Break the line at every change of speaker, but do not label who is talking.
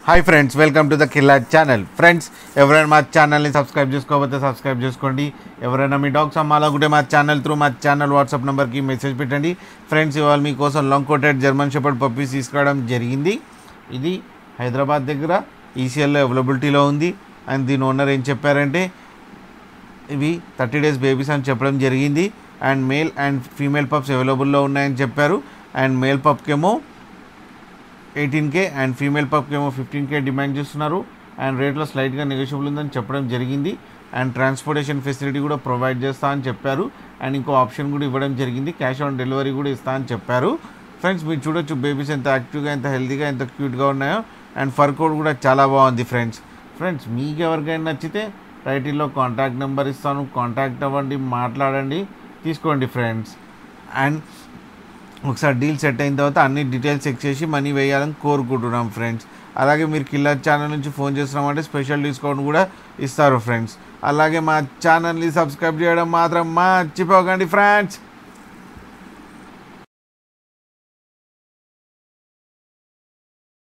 Hi friends, welcome to the killer channel. Friends, ఎవరైనా మా ఛానల్ని సబ్స్క్రైబ్ చేసుకోకపోతే సబ్స్క్రైబ్ చేసుకోండి. ఎవరైనా మీ డాగ్స్ అమ్మాలనుకుంటే మా ఛానల్ వాట్సాప్ నెంబర్కి మెసేజ్ పెట్టండి. ఫ్రెండ్స్, ఇవాళ మీకోసం long coated German shepherd puppies తీసుకురావడం జరిగింది. ఇది హైదరాబాద్ దగ్గర ఈసీఎల్లో అవైలబిలిటీలో ఉంది. అండ్ దీని ఓనర్ ఏం చెప్పారంటే ఇవి 30 days బేబీస్ అని చెప్పడం జరిగింది. And male and female pups అవైలబుల్లో ఉన్నాయని చెప్పారు. అండ్ మేల్ పప్కేమో 18K అండ్ ఫీమేల్ పప్కేమో 15K డిమాండ్ చేస్తున్నారు. అండ్ రేట్లో స్లైట్గా నెగోషియబుల్ ఉందని చెప్పడం జరిగింది. అండ్ ట్రాన్స్పోర్టేషన్ ఫెసిలిటీ కూడా ప్రొవైడ్ చేస్తా అని చెప్పారు. అండ్ ఇంకో ఆప్షన్ కూడా ఇవ్వడం జరిగింది, క్యాష్ ఆన్ డెలివరీ కూడా ఇస్తా అని చెప్పారు. ఫ్రెండ్స్, మీరు చూడొచ్చు బేబీస్ ఎంత యాక్టివ్గా, ఎంత హెల్తీగా, ఎంత క్యూట్గా ఉన్నాయో. అండ్ ఫర్ కోడ్ కూడా చాలా బాగుంది. ఫ్రెండ్స్ మీకు ఎవరికైనా నచ్చితే టైటిల్లో కాంటాక్ట్ నెంబర్ ఇస్తాను, కాంటాక్ట్ అవ్వండి, మాట్లాడండి, తీసుకోండి ఫ్రెండ్స్. అండ్ ఒకసారి డీల్ సెట్ అయిన తర్వాత అన్ని డీటెయిల్స్ చెక్ చేసి మనీ వేయాలని కోరుకుంటున్నాం ఫ్రెండ్స్. అలాగే మీరు కిల్లర్ ఛానల్ నుంచి ఫోన్ చేస్తున్నామంటే స్పెషల్ డిస్కౌంట్ కూడా ఇస్తారు ఫ్రెండ్స్. అలాగే మా ఛానల్ని సబ్స్క్రైబ్ చేయడం మాత్రం మర్చిపోకండి ఫ్రెండ్స్.